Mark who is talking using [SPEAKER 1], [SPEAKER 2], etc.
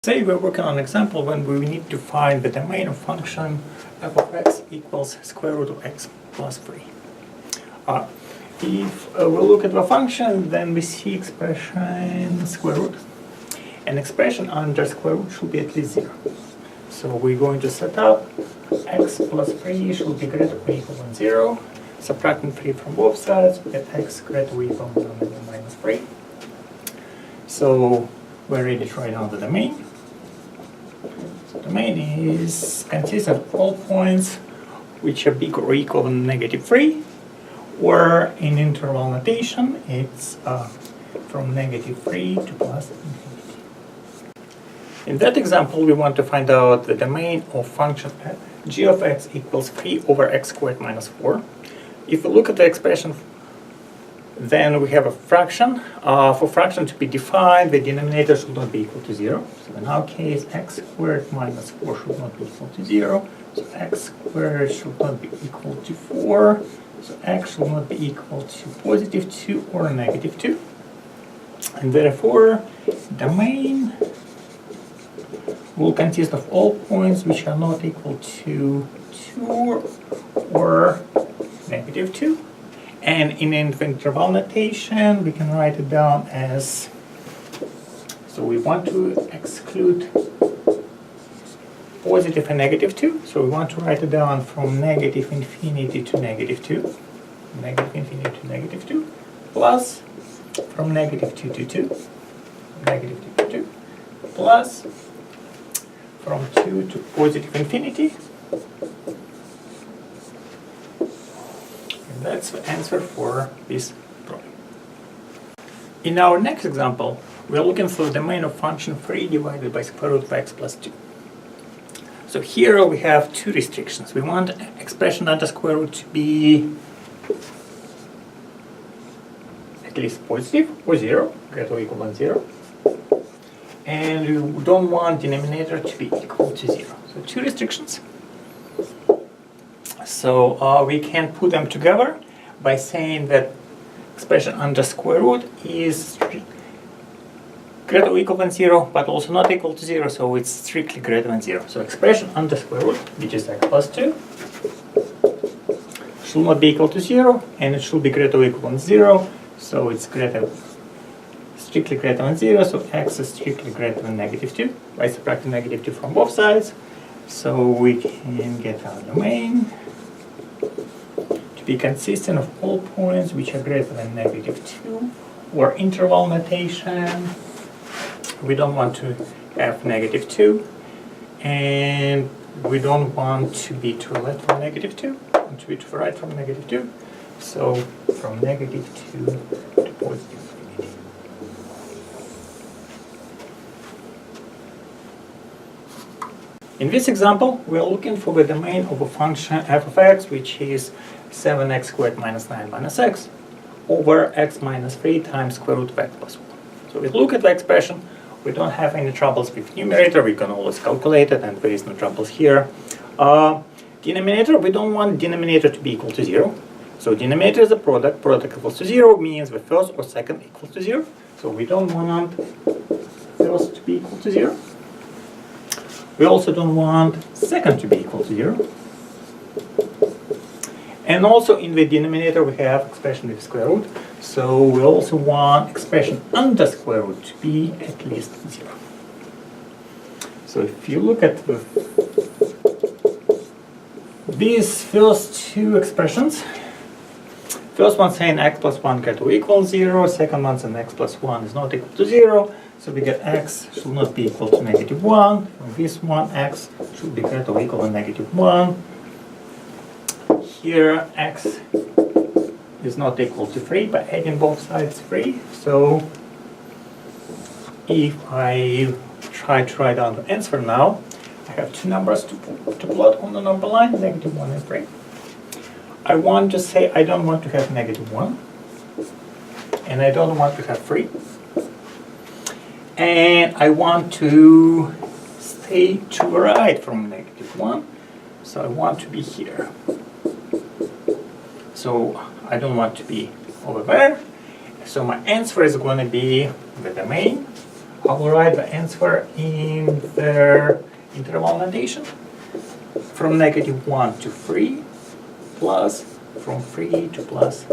[SPEAKER 1] Say we're working on an example when we need to find the domain of function f of x equals square root of x plus 3. If we look at the function, then we see expression square root. An expression under square root should be at least 0. So we're going to set up x plus 3 should be greater or equal than 0. Subtracting 3 from both sides, we get x greater or equal than minus 3. So we're ready to write down the domain. Domain consists of all points which are bigger or equal than negative 3, or in interval notation it's from negative 3 to plus infinity. In that example we want to find out the domain of function g of x equals 3 over x squared minus 4. If we look at the expression, then we have a fraction. For fraction to be defined, the denominator should not be equal to 0. So in our case, x squared minus 4 should not be equal to 0. So x squared should not be equal to 4. So x should not be equal to positive 2 or negative 2. And therefore, domain will consist of all points which are not equal to 2 or negative 2. And in interval notation, we can write it down as, so we want to exclude positive and negative 2. So we want to write it down from negative infinity to negative 2. Negative infinity to negative 2. Plus from negative 2 to 2. Negative 2 to 2. Plus from 2 to positive infinity. That's the answer for this problem. In our next example, we are looking for the domain of function 3 divided by square root of x plus 2. So here we have two restrictions. We want expression under square root to be at least positive or 0, greater or equal than 0. And we don't want denominator to be equal to 0. So two restrictions. So we can put them together by saying that expression under square root is greater or equal than 0, but also not equal to 0, so it's strictly greater than 0. So expression under square root, which is x plus 2, should not be equal to 0, and it should be greater or equal than 0, so it's strictly greater than 0, so x is strictly greater than negative 2, by subtracting negative 2 from both sides. So we can get our domain to be consistent of all points which are greater than negative 2, or interval notation. We don't want to have negative 2, and we don't want to be to the left from negative 2, we want to be to the right from negative 2. So from negative 2 to positive infinity. In this example, we are looking for the domain of a function f of x, which is 7x squared minus 9 minus x, over x minus 3 times square root of x plus 1. So we look at the expression, we don't have any troubles with numerator, we can always calculate it, and there is no troubles here. Denominator, we don't want denominator to be equal to 0. So denominator is a product, product equals to 0 means the first or second equals to 0. So we don't want first to be equal to 0. We also don't want second to be equal to 0. And also in the denominator we have expression with square root. So we also want expression under square root to be at least 0. So if you look at these first two expressions, first one saying x plus 1 greater or equal to 0, second one saying x plus 1 is not equal to 0. So we get x should not be equal to negative 1. From this one, x should be greater or equal to negative 1. Here, x is not equal to 3 by adding both sides 3. So if I try to write down the answer now, I have two numbers to plot on the number line, negative 1 and 3. I want to say I don't want to have negative 1. And I don't want to have 3. And I want to stay to the right from negative 1. So I want to be here. So I don't want to be over there. So my answer is going to be the domain I will write the answer in their interval notation from -1 to 3 plus from 3 to plus